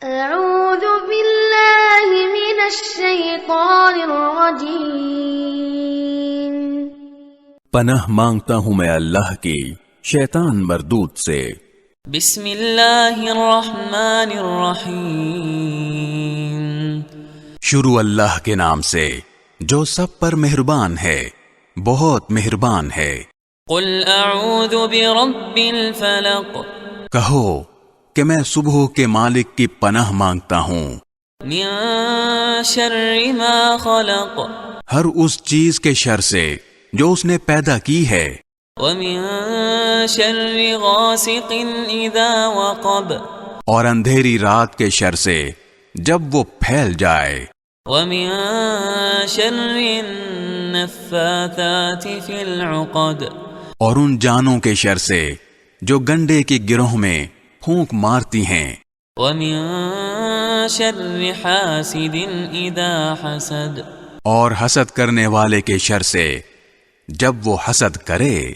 اعوذ باللہ من الشیطان الرجیم۔ پناہ مانگتا ہوں میں اللہ کی شیطان مردود سے۔ بسم اللہ الرحمن الرحیم۔ شروع اللہ کے نام سے جو سب پر مہربان ہے، بہت مہربان ہے۔ قل اعوذ برب الفلق۔ کہو کہ میں صبح کے مالک کی پناہ مانگتا ہوں، من شر ما خلق۔ ہر اس چیز کے شر سے جو اس نے پیدا کی ہے، ومن شر غاسق اذا وقب۔ اور اندھیری رات کے شر سے جب وہ پھیل جائے، ومن شر النفاثات فی العقد۔ اور ان جانوں کے شر سے جو گنڈے کی گروہ میں پھونک مارتی ہیں، ومن شر حاسد اذا حسد۔ اور حسد کرنے والے کے شر سے جب وہ حسد کرے۔